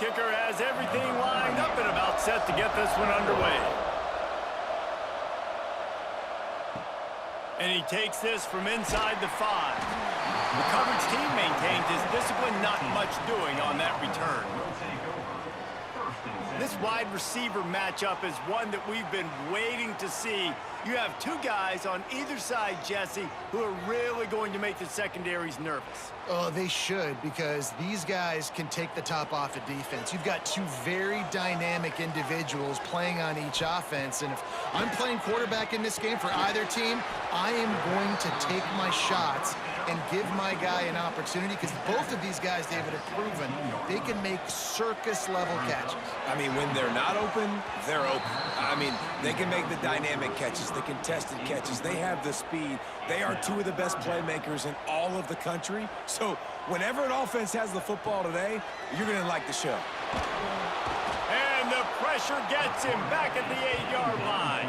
kicker has everything lined up and about set to get this one underway. And he takes this from inside the 5. The coverage team maintains his discipline, not much doing on that return. This wide receiver matchup is one that we've been waiting to see. You have two guys on either side, Jesse, who are really going to make the secondaries nervous. Oh, they should, because these guys can take the top off of defense. You've got two very dynamic individuals playing on each offense, and if I'm playing quarterback in this game for either team, I am going to take my shots and give my guy an opportunity, because both of these guys, David, have proven they can make circus-level catches. I mean, when they're not open, they're open. I mean, they can make the dynamic catches, the contested catches. They have the speed. They are two of the best playmakers in all of the country. So whenever an offense has the football today, you're going to like the show. And the pressure gets him back at the 8-yard line.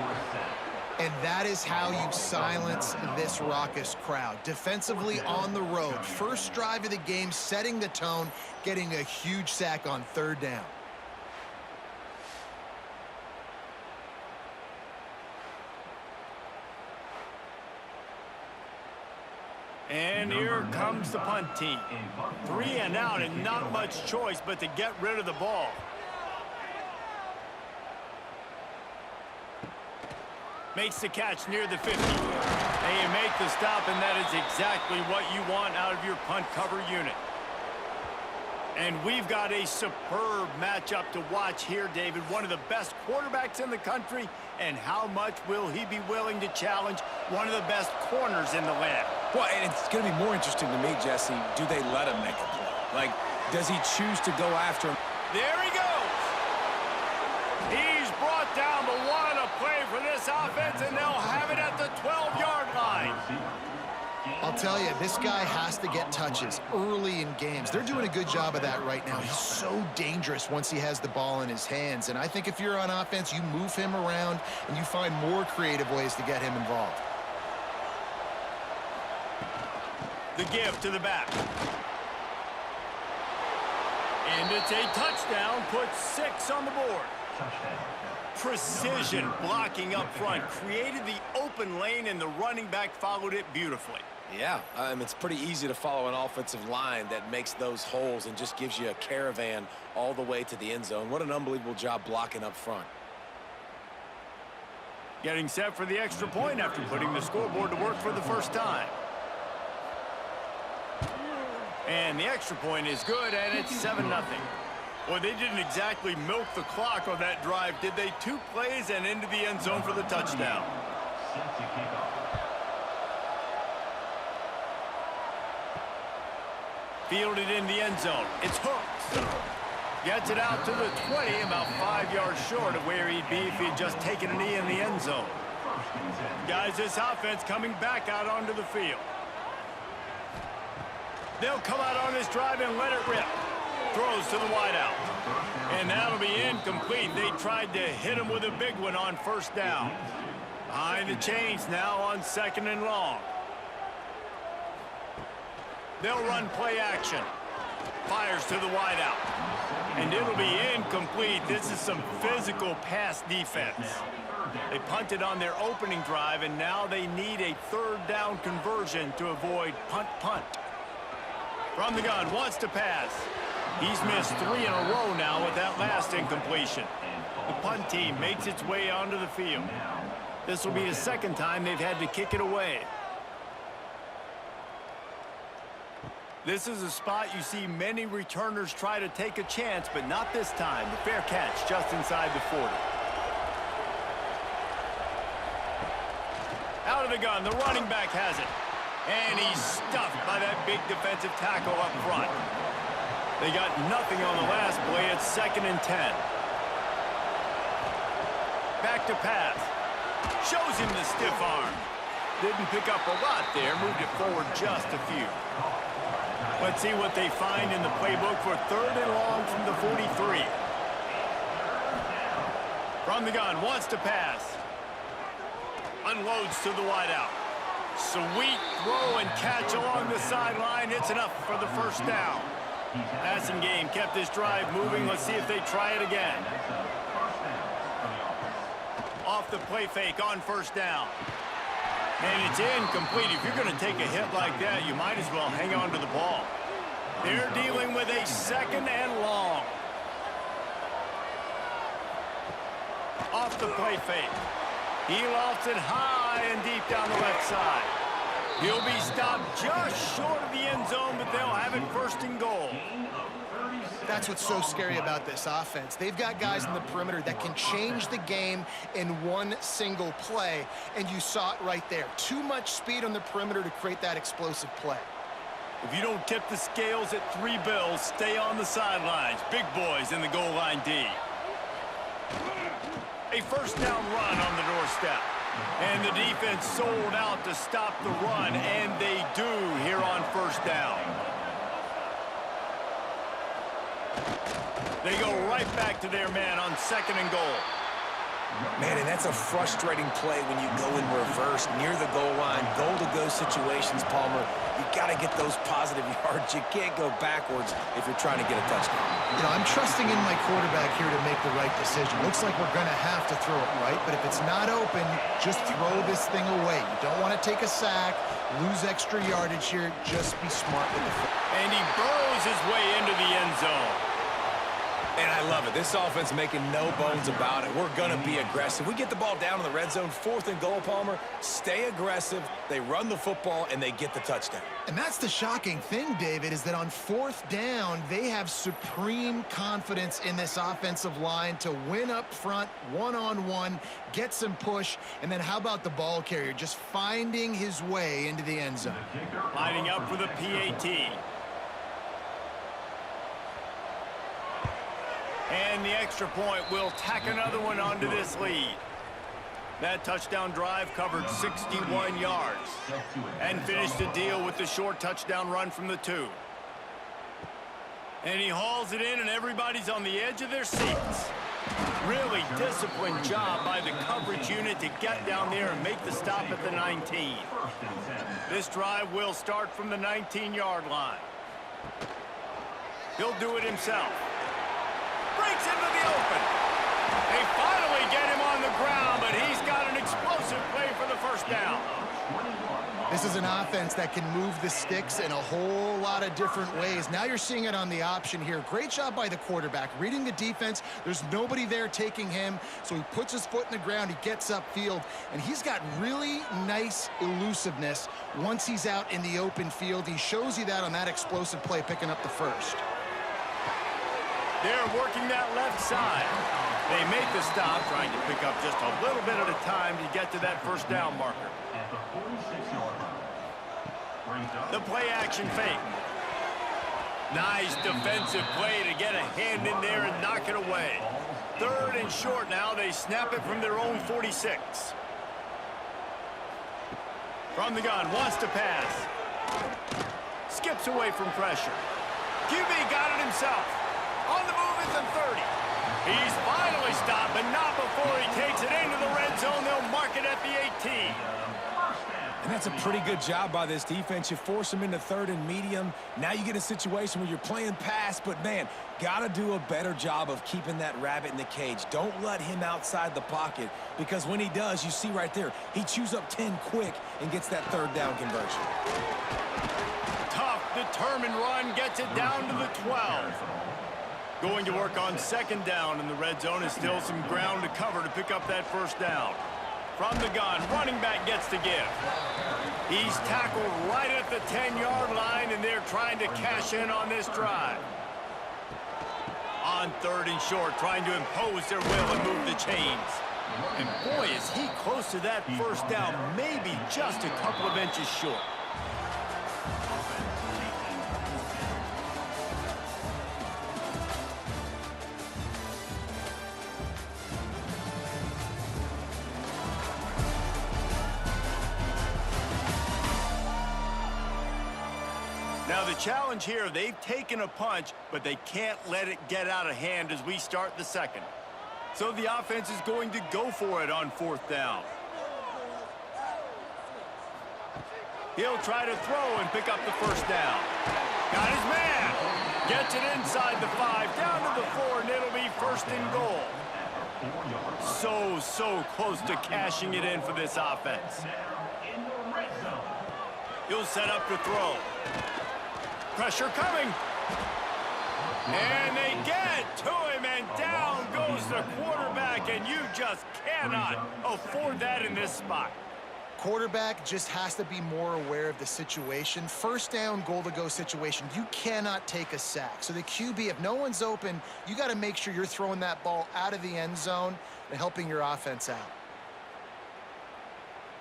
And that is how you silence this raucous crowd. Defensively on the road. First drive of the game, setting the tone, getting a huge sack on 3rd down. And here comes the punt team. 3 and out, and not much choice but to get rid of the ball. Makes the catch near the 50. They make the stop, and that is exactly what you want out of your punt cover unit. And we've got a superb matchup to watch here, David. One of the best quarterbacks in the country, and how much will he be willing to challenge one of the best corners in the land? Well, and it's going to be more interesting to me, Jesse, do they let him make a play? Like, does he choose to go after him? There he goes. He's brought down, but what a play for this offense, and they'll have it at the 12-yard line. I'll tell you, this guy has to get touches early in games. They're doing a good job of that right now. He's so dangerous once he has the ball in his hands. And I think if you're on offense, you move him around and you find more creative ways to get him involved. The give to the back. And it's a touchdown, puts 6 on the board. Precision blocking up front, created the open lane, and the running back followed it beautifully. Yeah, it's pretty easy to follow an offensive line that makes those holes and just gives you a caravan all the way to the end zone. What an unbelievable job blocking up front. Getting set for the extra point after putting the scoreboard to work for the first time. And the extra point is good, and it's 7-0. Well, they didn't exactly milk the clock on that drive, did they? 2 plays and into the end zone for the touchdown. Fielded in the end zone. It's hooked. Gets it out to the 20, about 5 yards short of where he'd be if he'd just taken a knee in the end zone. Guys, this offense coming back out onto the field. They'll come out on this drive and let it rip. Throws to the wideout. And that'll be incomplete. They tried to hit him with a big one on 1st down. Behind the chains now on 2nd and long. They'll run play action. Fires to the wideout. And it'll be incomplete. This is some physical pass defense. They punted on their opening drive, and now they need a 3rd down conversion to avoid punt. From the gun, wants to pass. He's missed 3 in a row now with that last incompletion. The punt team makes its way onto the field. This will be the 2nd time they've had to kick it away. This is a spot you see many returners try to take a chance, but not this time. The fair catch just inside the 40. Out of the gun, the running back has it. And he's stuffed by that big defensive tackle up front. They got nothing on the last play. It's 2nd and 10. Back to pass. Shows him the stiff arm. Didn't pick up a lot there. Moved it forward just a few. Let's see what they find in the playbook for 3rd and long from the 43. From the gun, wants to pass. Unloads to the wideout. Sweet throw and catch along the sideline. It's enough for the 1st down. Passing game kept this drive moving. Let's see if they try it again. Off the play fake on first down. And it's incomplete. If you're going to take a hit like that, you might as well hang on to the ball. They're dealing with a second and long. Off the play fake. He lofts it high and deep down the left side. He'll be stopped just short of the end zone, but they'll have it first and goal. That's what's so scary about this offense. They've got guys in the perimeter that can change the game in one single play, and you saw it right there. Too much speed on the perimeter to create that explosive play. If you don't tip the scales at 3 bills, stay on the sidelines. Big boys in the goal line D. A first down run on the doorstep. And the defense sold out to stop the run, and they do here on first down. They go right back to their man on second and goal. Man, and that's a frustrating play when you go in reverse near the goal line. Goal-to-go situations, Palmer. You got to get those positive yards. You can't go backwards if you're trying to get a touchdown. You know, I'm trusting in my quarterback here to make the right decision. Looks like we're going to have to throw it right, but if it's not open, just throw this thing away. You don't want to take a sack, lose extra yardage here. Just be smart with the football. And he burrows his way into the end zone. And I love it. This offense making no bones about it. We're going to be aggressive. We get the ball down in the red zone, 4th and goal, Palmer. Stay aggressive. They run the football, and they get the touchdown. And that's the shocking thing, David, is that on 4th down, they have supreme confidence in this offensive line to win up front, one-on-one, get some push, and then how about the ball carrier just finding his way into the end zone? Lining up for the PAT. And the extra point will tack another one onto this lead. That touchdown drive covered 61 yards and finished the deal with the short touchdown run from the 2. And he hauls it in, and everybody's on the edge of their seats. Really disciplined job by the coverage unit to get down there and make the stop at the 19. This drive will start from the 19-yard line. He'll do it himself. Breaks into the open. They finally get him on the ground, but he's got an explosive play for the first down. This is an offense that can move the sticks in a whole lot of different ways. Now you're seeing it on the option here. Great job by the quarterback. Reading the defense, there's nobody there taking him, so he puts his foot in the ground, he gets upfield, and he's got really nice elusiveness once he's out in the open field. He shows you that on that explosive play, picking up the first. They're working that left side. They make the stop, trying to pick up just a little bit at a time to get to that first down marker. The play action fake. Nice defensive play to get a hand in there and knock it away. 3rd and short now. They snap it from their own 46. From the gun, wants to pass. Skips away from pressure. QB got it himself. On the move at the 30. He's finally stopped, but not before he takes it into the red zone. They'll mark it at the 18. And that's a pretty good job by this defense. You force them into 3rd and medium. Now you get a situation where you're playing pass, but, man, got to do a better job of keeping that rabbit in the cage. Don't let him outside the pocket, because when he does, you see right there, he chews up 10 quick and gets that 3rd down conversion. Tough, determined run, gets it down to the 12. Going to work on 2nd down in the red zone is still some ground to cover to pick up that first down. From the gun, running back gets to give. He's tackled right at the 10-yard line, and they're trying to cash in on this drive. On 3rd and short, trying to impose their will and move the chains. And boy, is he close to that first down, maybe just a couple of inches short. Now the challenge here, they've taken a punch, but they can't let it get out of hand as we start the 2nd. So the offense is going to go for it on 4th down. He'll try to throw and pick up the first down. Got his man. Gets it inside the 5, down to the 4, and it'll be first and goal. So close to cashing it in for this offense. He'll set up to throw. Pressure coming. And they get to him, and down goes the quarterback, and you just cannot afford that in this spot. Quarterback just has to be more aware of the situation. First down, goal-to-go situation. You cannot take a sack. So the QB, if no one's open, you got to make sure you're throwing that ball out of the end zone and helping your offense out.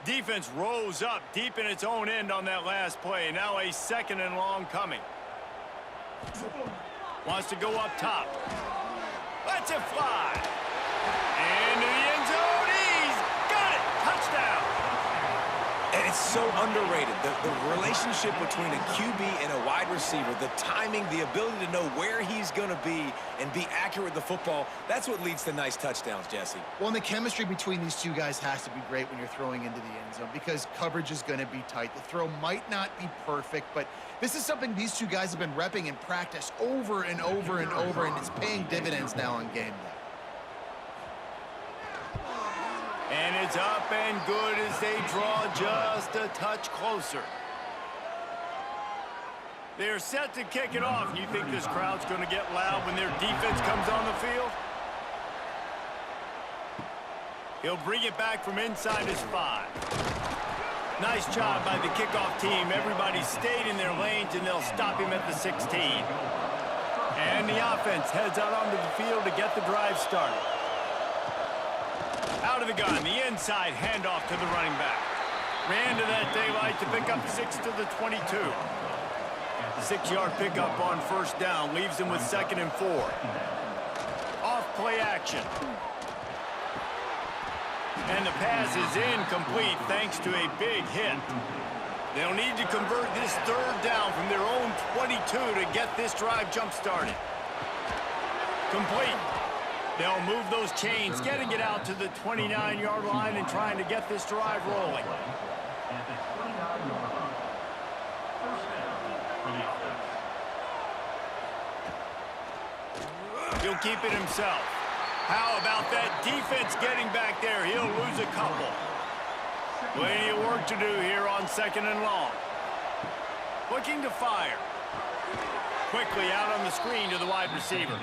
Defense rose up deep in its own end on that last play. Now a second and long coming. Wants to go up top. Lets it fly. Into the end zone. He's got it. Touchdown. And it's so underrated. The relationship between a QB and a wide receiver, the timing, the ability to know where he's going to be and be accurate with the football, that's what leads to nice touchdowns, Jesse. Well, and the chemistry between these two guys has to be great when you're throwing into the end zone because coverage is going to be tight. The throw might not be perfect, but this is something these two guys have been repping in practice over and over and over, and it's paying dividends now on game day. And it's up and good as they draw just a touch closer. They're set to kick it off. You think this crowd's going to get loud when their defense comes on the field? He'll bring it back from inside his 5. Nice job by the kickoff team. Everybody stayed in their lanes, and they'll stop him at the 16. And the offense heads out onto the field to get the drive started. Out of the gun, the inside handoff to the running back. Ran to that daylight to pick up 6 to the 22. 6-yard pickup on first down leaves him with 2nd and 4. Off play action. And the pass is incomplete thanks to a big hit. They'll need to convert this 3rd down from their own 22 to get this drive jump started. Complete. They'll move those chains, getting it out to the 29-yard line and trying to get this drive rolling. He'll keep it himself. How about that defense getting back there? He'll lose a couple. Plenty of work to do here on 2nd and long. Looking to fire. Quickly out on the screen to the wide receiver.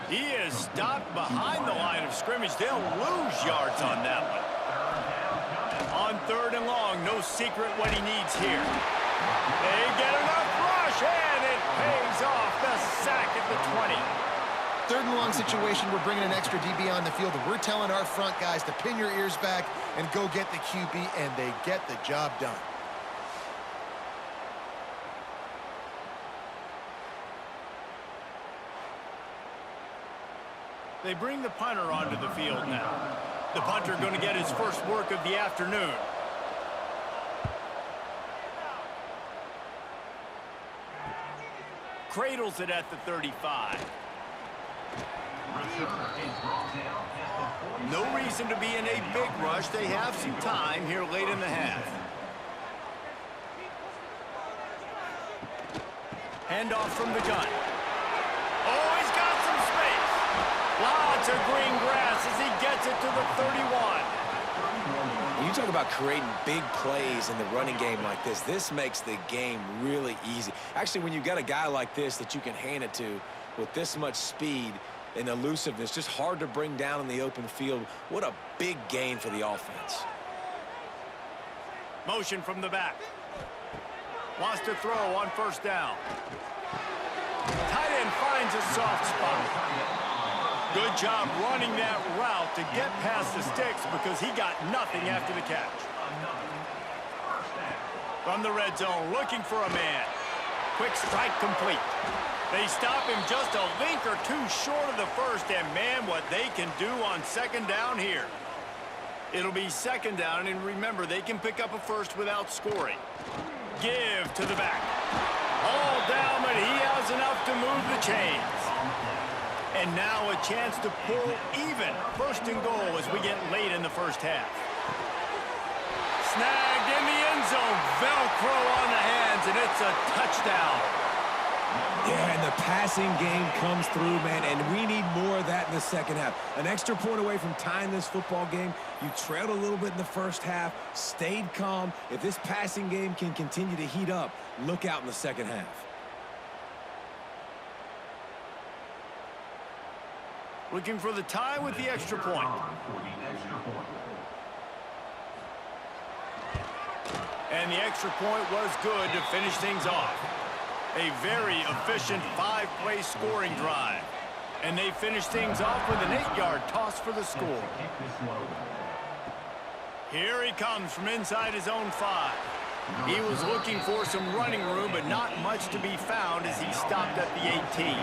He is stopped behind the line of scrimmage. They'll lose yards on that one. On 3rd and long, no secret what he needs here. They get enough rush, and it pays off the sack at the 20. 3rd and long situation, we're bringing an extra DB on the field, and we're telling our front guys to pin your ears back and go get the QB, and they get the job done. They bring the punter onto the field now. The punter going to get his first work of the afternoon. Cradles it at the 35. No reason to be in a big rush. They have some time here late in the half. Handoff from the gun. Oh, he's got some space. Lots of green grass as he gets it to the 31. When you talk about creating big plays in the running game like this makes the game really easy. Actually, when you've got a guy like this that you can hand it to with this much speed and elusiveness, just hard to bring down in the open field. What a big gain for the offense. Motion from the back. Wants to throw on first down. Tight end finds a soft spot. Good job running that route to get past the sticks because he got nothing after the catch. From the red zone, looking for a man. Quick strike complete. They stop him just a link or two short of the first, and man, what they can do on 2nd down here. It'll be 2nd down, and remember, they can pick up a first without scoring. Give to the back. All down, but he has enough to move the chains. And now a chance to pull even 1st and goal as we get late in the first half. Snagged in the end zone. Velcro on the hands, and it's a touchdown. Yeah, and the passing game comes through, man, and we need more of that in the second half. An extra point away from tying this football game. You trailed a little bit in the first half, stayed calm. If this passing game can continue to heat up, look out in the second half. Looking for the tie with the extra point. And the extra point was good to finish things off. A very efficient 5-play scoring drive. And they finish things off with an 8-yard toss for the score. Here he comes from inside his own 5. He was looking for some running room, but not much to be found as he stopped at the 18.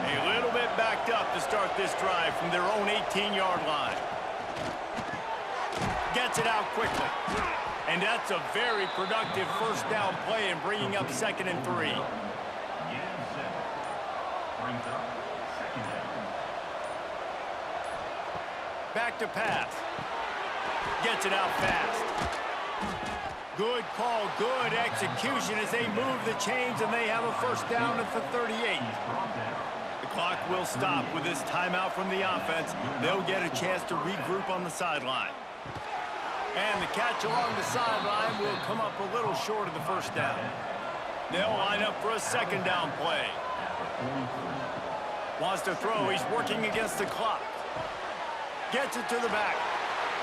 A little bit backed up to start this drive from their own 18-yard line. Gets it out quickly. And that's a very productive first down play and bringing up 2nd and 3. Back to pass. Gets it out fast. Good call, good execution as they move the chains and they have a first down at the 38. The clock will stop with this timeout from the offense. They'll get a chance to regroup on the sideline. And the catch along the sideline will come up a little short of the first down. They'll line up for a 2nd down play. Wants to throw. He's working against the clock. Gets it to the back.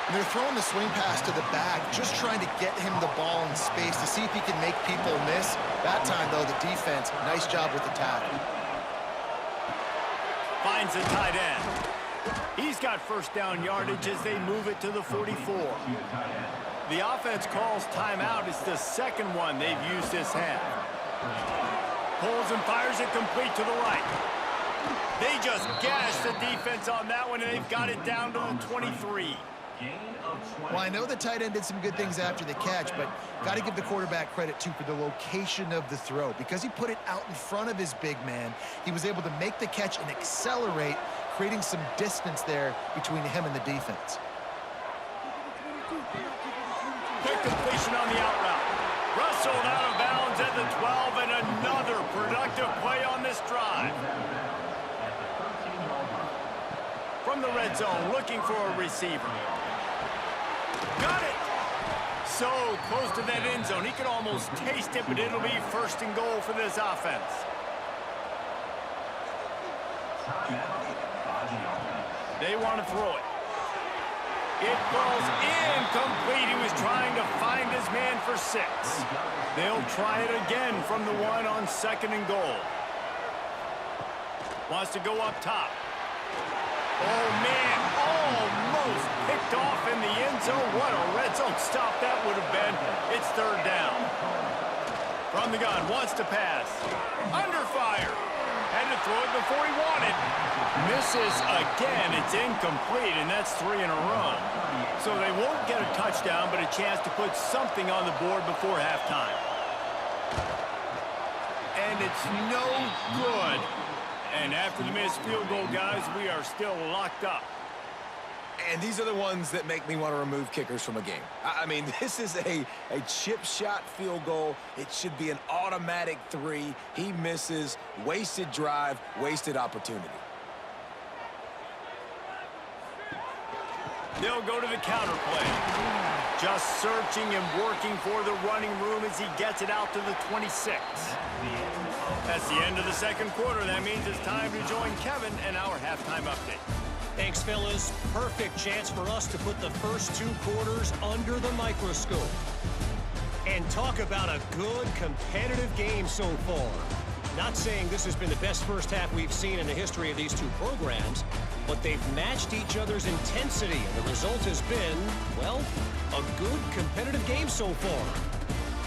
And they're throwing the swing pass to the back, just trying to get him the ball in space to see if he can make people miss. That time, though, the defense, nice job with the tackle. Finds the tight end. He's got first down yardage as they move it to the 44. The offense calls timeout. It's the second one they've used this half. Pulls and fires it complete to the right. They just gashed the defense on that one, and they've got it down to the 23. Well, I know the tight end did some good things after the catch, but got to give the quarterback credit, too, for the location of the throw. Because he put it out in front of his big man, he was able to make the catch and accelerate, creating some distance there between him and the defense. Quick completion on the out route. Rustled out of bounds at the 12, and another productive play on this drive. From the red zone, looking for a receiver. Got it! So close to that end zone. He could almost taste it, but it'll be 1st and goal for this offense. They want to throw it. It falls incomplete. He was trying to find his man for 6. They'll try it again from the 1 on 2nd and goal. Wants to go up top. Oh, man, almost picked off in the end zone. What a red zone stop that would have been. It's 3rd down. From the gun, wants to pass. Under fire. Had to throw it before he wanted. Misses again. It's incomplete, and that's 3 in a row. So they won't get a touchdown, but a chance to put something on the board before halftime. And it's no good. And after the missed field goal, guys, we are still locked up. And these are the ones that make me want to remove kickers from a game. I mean, this is a chip shot field goal. It should be an automatic 3. He misses. Wasted drive, wasted opportunity. They'll go to the counter play. Just searching and working for the running room as he gets it out to the 26. That's the end of the 2nd quarter. That means it's time to join Kevin and our halftime update. Thanks, fellas. Perfect chance for us to put the first 2 quarters under the microscope. And talk about a good, competitive game so far. Not saying this has been the best first half we've seen in the history of these 2 programs, but they've matched each other's intensity, and the result has been, well, a good, competitive game so far.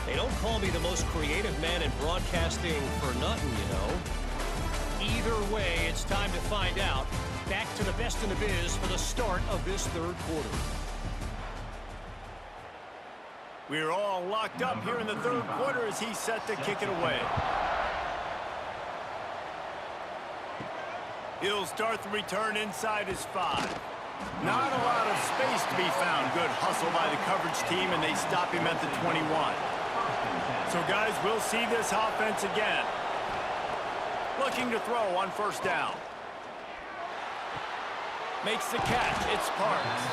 They don't call me the most creative man in broadcasting for nothing, you know. Either way, it's time to find out. Back to the best in the biz for the start of this 3rd quarter. We're all locked up here in the 3rd quarter as he's set to kick it away. He'll start the return inside his 5. Not a lot of space to be found. Good hustle by the coverage team, and they stop him at the 21. So, guys, we'll see this offense again. Looking to throw on first down. Makes the catch. It's Parks.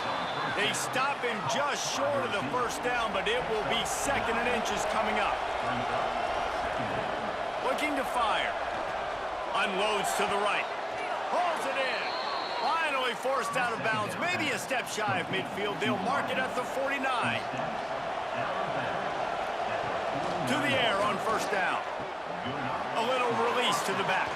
They stop him just short of the first down, but it will be 2nd and inches coming up. Looking to fire. Unloads to the right. Pulls it in. Finally forced out of bounds. Maybe a step shy of midfield. They'll mark it at the 49. To the air on first down. A little release to the back.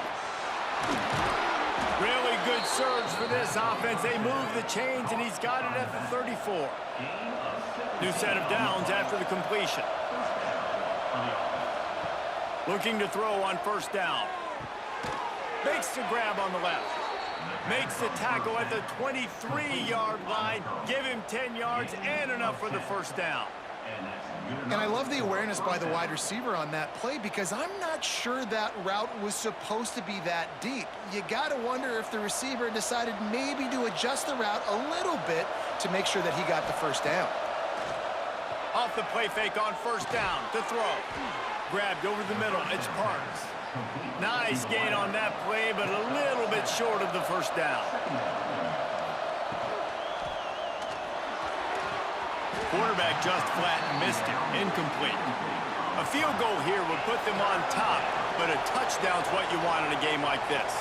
Really good surge for this offense. They move the chains, and he's got it at the 34. New set of downs after the completion. Looking to throw on first down. Makes the grab on the left. Makes the tackle at the 23-yard line. Give him 10 yards and enough for the first down. And I love the awareness by the wide receiver on that play because I'm not sure that route was supposed to be that deep. You got to wonder if the receiver decided maybe to adjust the route a little bit to make sure that he got the first down. Off the play fake on first down to throw. Grabbed over the middle. It's Parks. Nice gain on that play, but a little bit short of the first down. Quarterback just flat missed it. Incomplete. A field goal here would put them on top, but a touchdown's what you want in a game like this.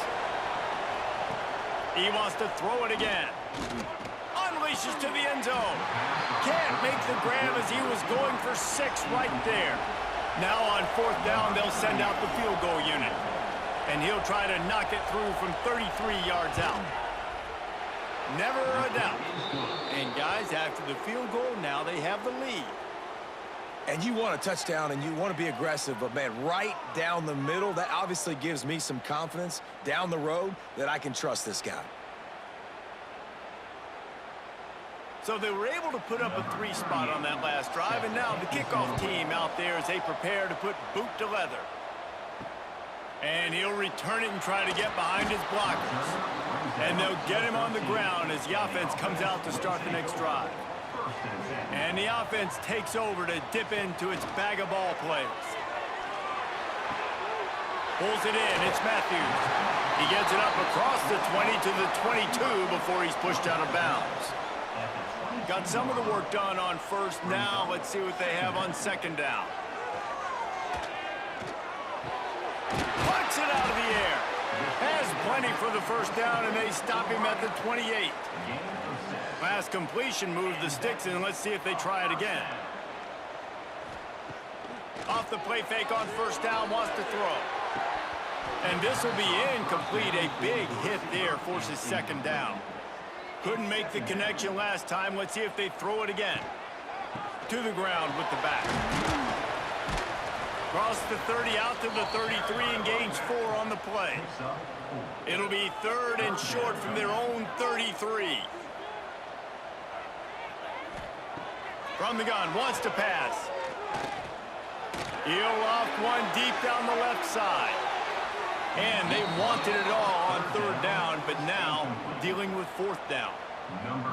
He wants to throw it again. Unleashes to the end zone. Can't make the grab as he was going for 6 right there. Now on fourth down, they'll send out the field goal unit. And he'll try to knock it through from 33 yards out. Never a doubt. And guys, after the field goal, now they have the lead. And you want a touchdown and you want to be aggressive, but man, right down the middle, that obviously gives me some confidence down the road that I can trust this guy. So they were able to put up a 3 spot on that last drive, and now the kickoff team out there as they prepare to put boot to leather. And he'll return it and try to get behind his blockers. And they'll get him on the ground as the offense comes out to start the next drive. And the offense takes over to dip into its bag of ball plays. Pulls it in. It's Matthews. He gets it up across the 20 to the 22 before he's pushed out of bounds. Got some of the work done on first. Now let's see what they have on second down. Puts it out of the air. Has plenty for the first down, and they stop him at the 28. Last completion moved the sticks, and let's see if they try it again. Off the play fake on first down, wants to throw. And this will be incomplete. A big hit there forces second down. Couldn't make the connection last time. Let's see if they throw it again. To the ground with the back. Cross the 30 out to the 33 and gains 4 on the play. It'll be 3rd and short from their own 33. From the gun, wants to pass. He'll loft one deep down the left side. And they wanted it all on 3rd down, but now dealing with 4th down.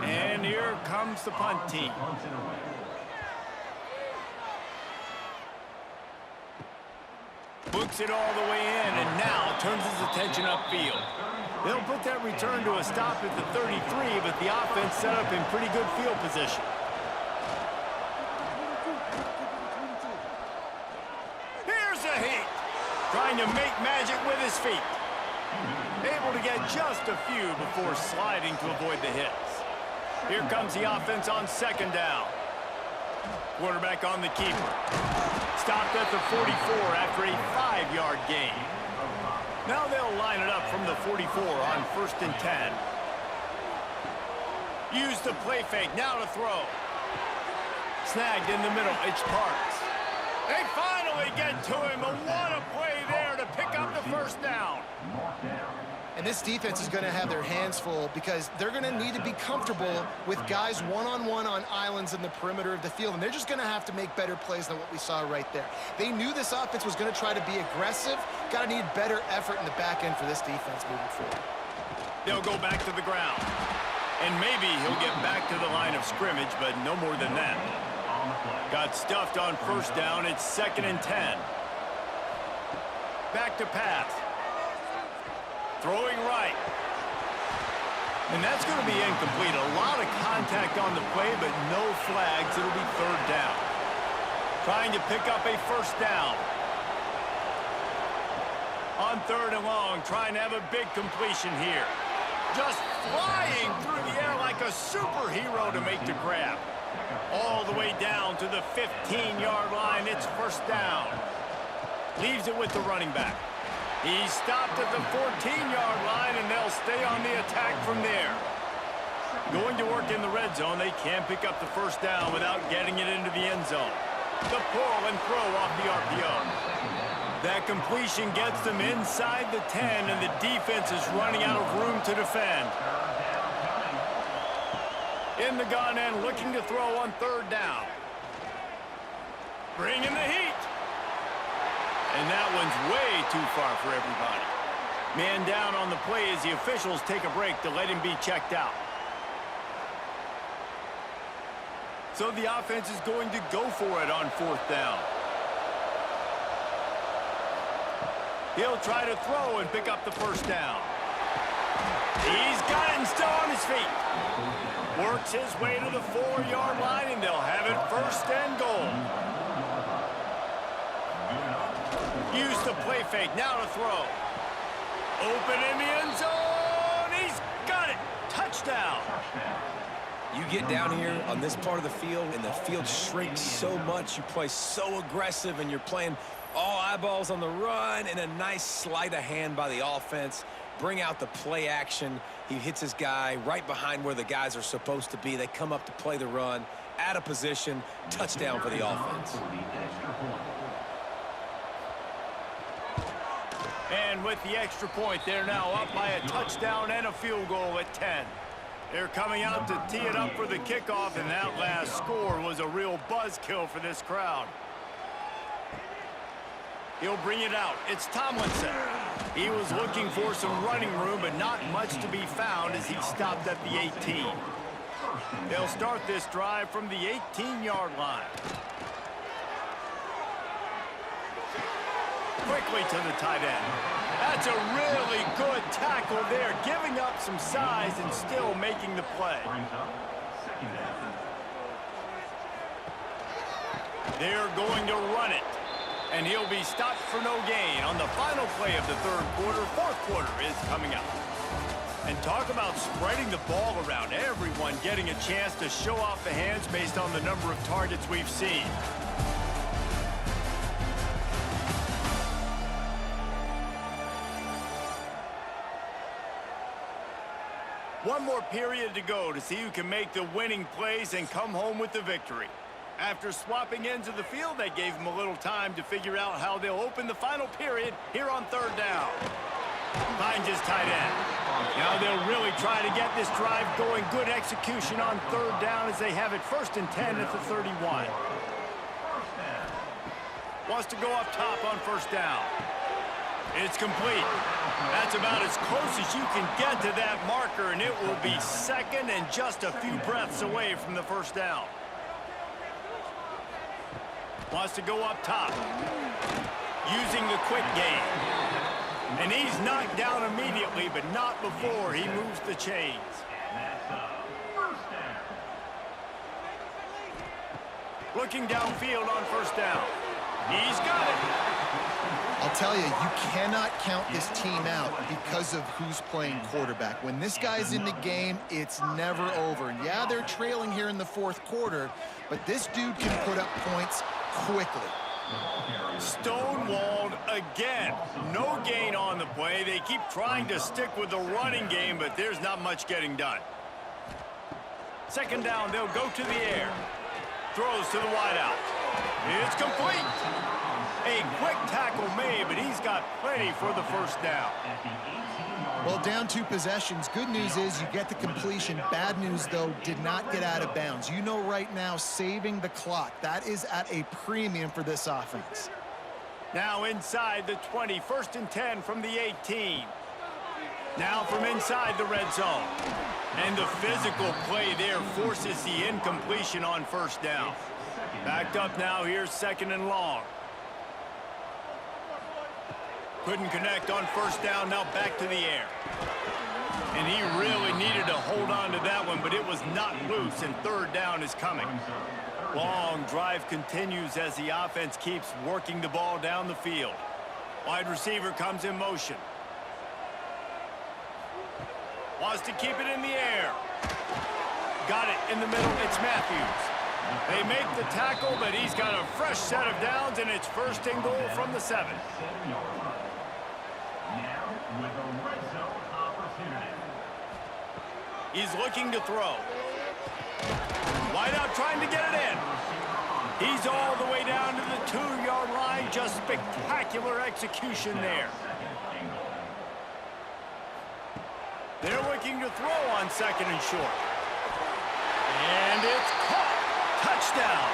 And here comes the punt team. Books it all the way in, and now turns his attention upfield. They'll put that return to a stop at the 33, but the offense set up in pretty good field position. Here's a heat. Trying to make magic with his feet. Able to get just a few before sliding to avoid the hits. Here comes the offense on second down. Quarterback on the keeper. Stopped at the 44 after a 5-yard gain. Now they'll line it up from the 44 on 1st and 10. Use the play fake, now to throw. Snagged in the middle, it's Parks. They finally get to him, and what a play there to pick up the first down. And this defense is going to have their hands full because they're going to need to be comfortable with guys one-on-one on islands in the perimeter of the field. And they're just going to have to make better plays than what we saw right there. They knew this offense was going to try to be aggressive. Got to need better effort in the back end for this defense moving forward. They'll go back to the ground. And maybe he'll get back to the line of scrimmage, but no more than that. Got stuffed on first down. It's 2nd and 10. Back to pass. Throwing right. And that's going to be incomplete. A lot of contact on the play, but no flags. It'll be third down. Trying to pick up a first down. On third and long, trying to have a big completion here. Just flying through the air like a superhero to make the grab. All the way down to the 15-yard line. It's first down. Leaves it with the running back. He stopped at the 14-yard line, and they'll stay on the attack from there. Going to work in the red zone, they can't pick up the first down without getting it into the end zone. The pull and throw off the RPO. That completion gets them inside the 10, and the defense is running out of room to defend. In the gun and looking to throw on third down. Bringing the heat. And that one's way too far for everybody. Man down on the play as the officials take a break to let him be checked out. So the offense is going to go for it on fourth down. He'll try to throw and pick up the first down. He's got it and still on his feet. Works his way to the 4-yard line, and they'll have it first and goal. Use the play fake, now to throw. Open in the end zone. He's got it. Touchdown. You get down here on this part of the field, and the field shrinks so much. You play so aggressive, and you're playing all eyeballs on the run, and a nice sleight of hand by the offense. Bring out the play action. He hits his guy right behind where the guys are supposed to be. They come up to play the run, out of position, touchdown for the offense. And with the extra point, they're now up by a touchdown and a field goal at 10. They're coming out to tee it up for the kickoff, and that last score was a real buzzkill for this crowd. He'll bring it out. It's Tomlinson. He was looking for some running room, but not much to be found as he stopped at the 18. They'll start this drive from the 18-yard line. Quickly to the tight end. That's a really good tackle there, giving up some size and still making the play. They're going to run it, and he'll be stopped for no gain on the final play of the third quarter. Fourth quarter is coming up. And talk about spreading the ball around. Everyone getting a chance to show off the hands based on the number of targets we've seen. One more period to go to see who can make the winning plays and come home with the victory. After swapping ends of the field, that gave them a little time to figure out how they'll open the final period here on third down. Finds his tight end. Now they'll really try to get this drive going. Good execution on third down as they have it first and 10 at the 31. Wants to go up top on first down. It's complete. That's about as close as you can get to that marker, and it will be second and just a few breaths away from the first down. Wants to go up top. Using the quick game. And he's knocked down immediately, but not before he moves the chains. Looking downfield on first down. He's got it. I'll tell you, you cannot count this team out because of who's playing quarterback. When this guy's in the game, it's never over. And yeah, they're trailing here in the fourth quarter, but this dude can put up points quickly. Stonewalled again. No gain on the play. They keep trying to stick with the running game, but there's not much getting done. Second down, they'll go to the air. Throws to the wideout. It's complete. A quick tackle made, but he's got plenty for the first down. Well, down 2 possessions. Good news is you get the completion. Bad news, though, did not get out of bounds. You know right now, saving the clock. That is at a premium for this offense. Now inside the 20, first and 10 from the 18. Now from inside the red zone. And the physical play there forces the incompletion on first down. Backed up now, here's second and long. Couldn't connect on first down, now back to the air. And he really needed to hold on to that one, but it was not loose, and third down is coming. Long drive continues as the offense keeps working the ball down the field. Wide receiver comes in motion. Wants to keep it in the air. Got it in the middle. It's Matthews. They make the tackle, but he's got a fresh set of downs, and it's first and goal from the 7. He's looking to throw. Wide out trying to get it in. He's all the way down to the 2-yard line. Just spectacular execution there. They're looking to throw on second and short. And it's caught. Touchdown.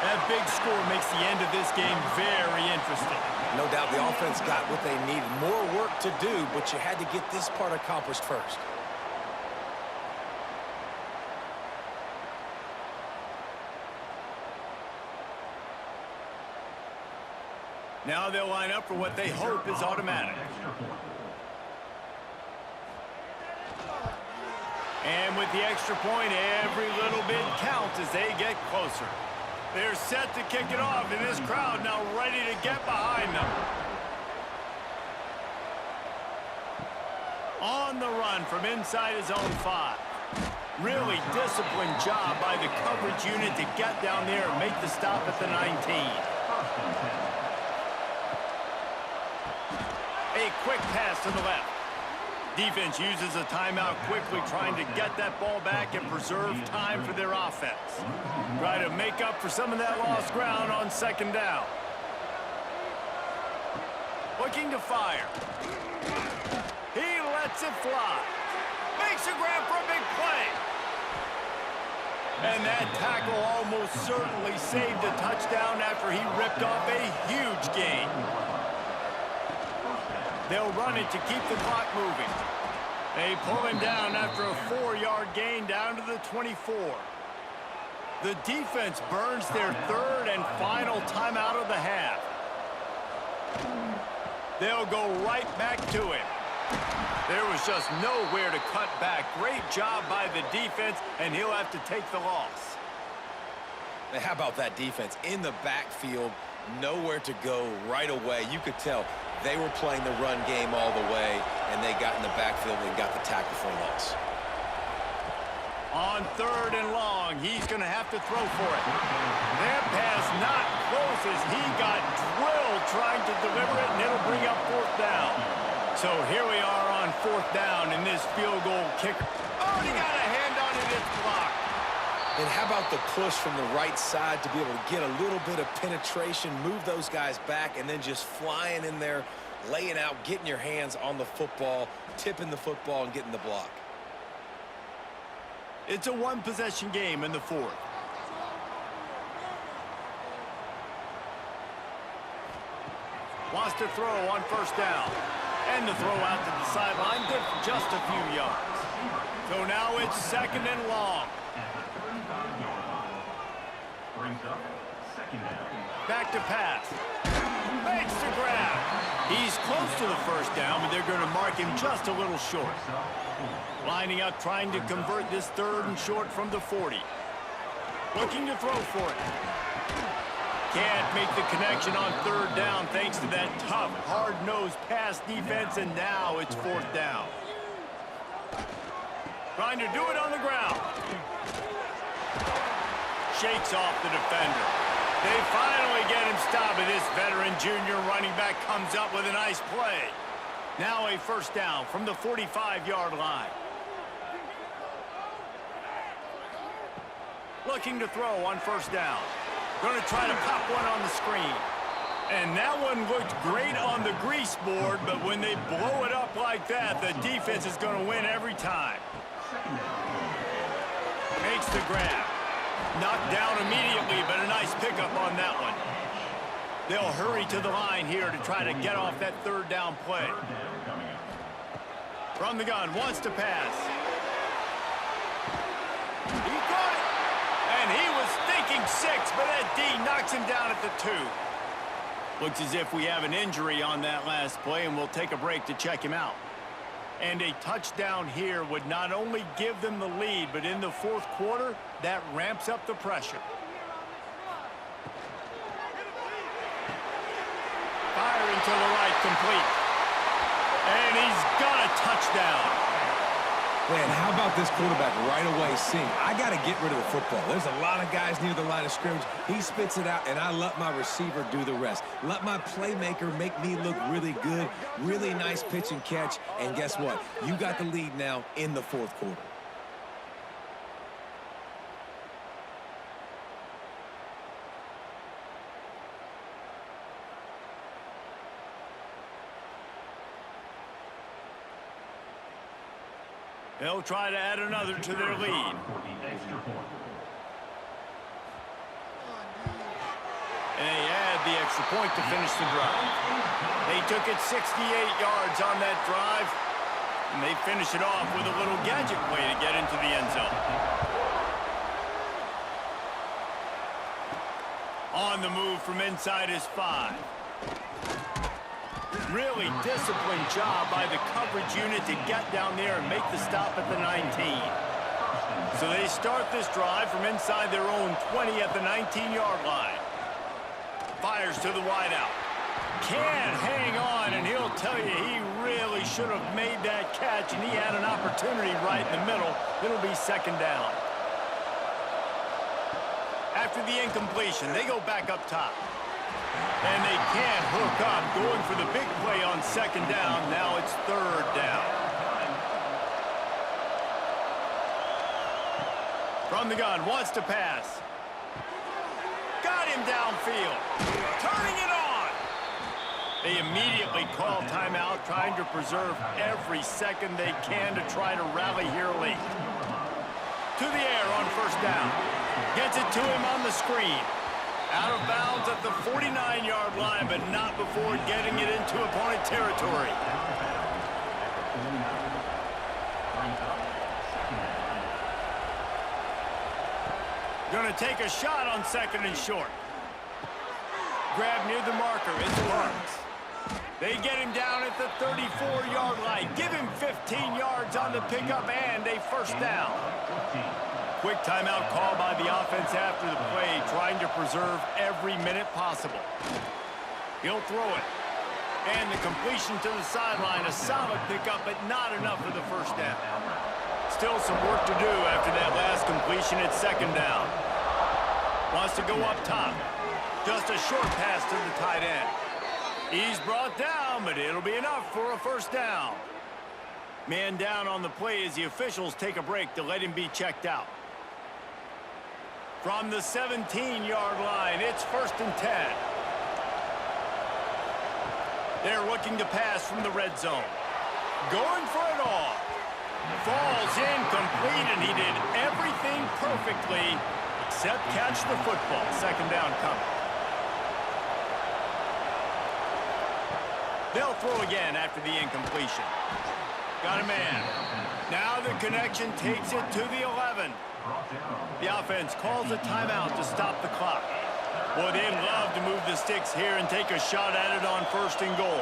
That big score makes the end of this game very interesting. No doubt the offense got what they needed. More work to do, but you had to get this part accomplished first. Now they'll line up for what they hope is automatic. And with the extra point, every little bit counts as they get closer. They're set to kick it off, and this crowd now ready to get behind them. On the run from inside his own 5. Really disciplined job by the coverage unit to get down there and make the stop at the 19. A quick pass to the left. Defense uses a timeout quickly, trying to get that ball back and preserve time for their offense. Try to make up for some of that lost ground on second down. Looking to fire. He lets it fly. Makes a grab for a big play. And that tackle almost certainly saved a touchdown after he ripped off a huge gain. They'll run it to keep the clock moving. They pull him down after a 4-yard gain down to the 24. The defense burns their third and final timeout of the half. They'll go right back to him. There was just nowhere to cut back. Great job by the defense, and he'll have to take the loss. How about that defense in the backfield? Nowhere to go right away. You could tell they were playing the run game all the way, and they got in the backfield and got the tackle for a loss. On third and long, he's going to have to throw for it. That pass not close as he got drilled trying to deliver it, and it'll bring up fourth down. So here we are on fourth down in this field goal kicker. Oh, he got a hand on it, it's blocked. And how about the push from the right side to be able to get a little bit of penetration, move those guys back, and then just flying in there, laying out, getting your hands on the football, tipping the football, and getting the block. It's a one-possession game in the fourth. Wants to throw on first down. And the throw out to the sideline, good for just a few yards. So now it's second and long. Back to pass. Makes the grab. He's close to the first down, but they're going to mark him just a little short. Lining up, trying to convert this third and short from the 40. Looking to throw for it. Can't make the connection on third down thanks to that tough, hard-nosed pass defense, and now it's fourth down. Trying to do it on the ground. Shakes off the defender. They finally get him stopped, and this veteran junior running back comes up with a nice play. Now a first down from the 45-yard line. Looking to throw on first down. Going to try to pop one on the screen. And that one looked great on the grease board, but when they blow it up like that, the defense is going to win every time. Makes the grab. Knocked down immediately, but a nice pickup on that one. They'll hurry to the line here to try to get off that third down play. From the gun, wants to pass. He got it. And he was thinking 6, but that D knocks him down at the 2. Looks as if we have an injury on that last play, and we'll take a break to check him out. And a touchdown here would not only give them the lead, but in the fourth quarter, that ramps up the pressure. Firing to the right, complete. And he's got a touchdown. Man, how about this quarterback right away seeing, I got to get rid of the football. There's a lot of guys near the line of scrimmage. He spits it out, and I let my receiver do the rest. Let my playmaker make me look really good, really nice pitch and catch, and guess what? You got the lead now in the fourth quarter. They'll try to add another to their lead. And they add the extra point to finish the drive. They took it 68 yards on that drive, and they finish it off with a little gadget play to get into the end zone. On the move from inside his 5. Really disciplined job by the coverage unit to get down there and make the stop at the 19. So they start this drive from inside their own 20 at the 19-yard line. Fires to the wideout. Can't hang on, and he'll tell you he really should have made that catch, and he had an opportunity right in the middle. It'll be second down. After the incompletion, they go back up top. And they can't hook up, going for the big play on second down. Now it's third down. From the gun, wants to pass. Got him downfield. Turning it on. They immediately call timeout, trying to preserve every second they can to try to rally here late. To the air on first down. Gets it to him on the screen. Out of bounds at the 49-yard line, but not before getting it into opponent territory. Going to take a shot on second and short. Grab near the marker. It's Parks. They get him down at the 34-yard line. Give him 15 yards on the pickup and a first down. Quick timeout call by the offense after the play, trying to preserve every minute possible. He'll throw it. And the completion to the sideline, a solid pickup, but not enough for the first down. Still some work to do after that last completion at second down. Wants to go up top. Just a short pass to the tight end. He's brought down, but it'll be enough for a first down. Man down on the play as the officials take a break to let him be checked out. From the 17-yard line, it's first and 10. They're looking to pass from the red zone. Going for it all. Falls incomplete, and he did everything perfectly except catch the football. Second down coming. They'll throw again after the incompletion. Got a man. Now the connection takes it to the 11. The offense calls a timeout to stop the clock. Boy, they'd love to move the sticks here and take a shot at it on first and goal.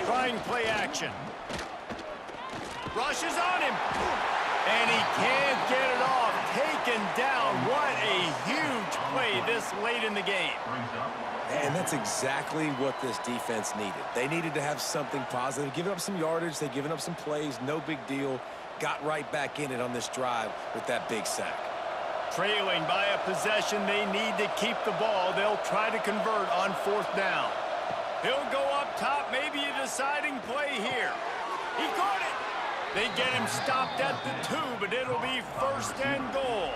Trying play action. Rushes on him. And he can't get it off. Taken down. What a huge play this late in the game. And that's exactly what this defense needed. They needed to have something positive. Giving up some yardage, they've given up some plays, no big deal. Got right back in it on this drive with that big sack. Trailing by a possession, they need to keep the ball. They'll try to convert on fourth down. He'll go up top, maybe a deciding play here. He caught it. They get him stopped at the 2, but it'll be first and goal.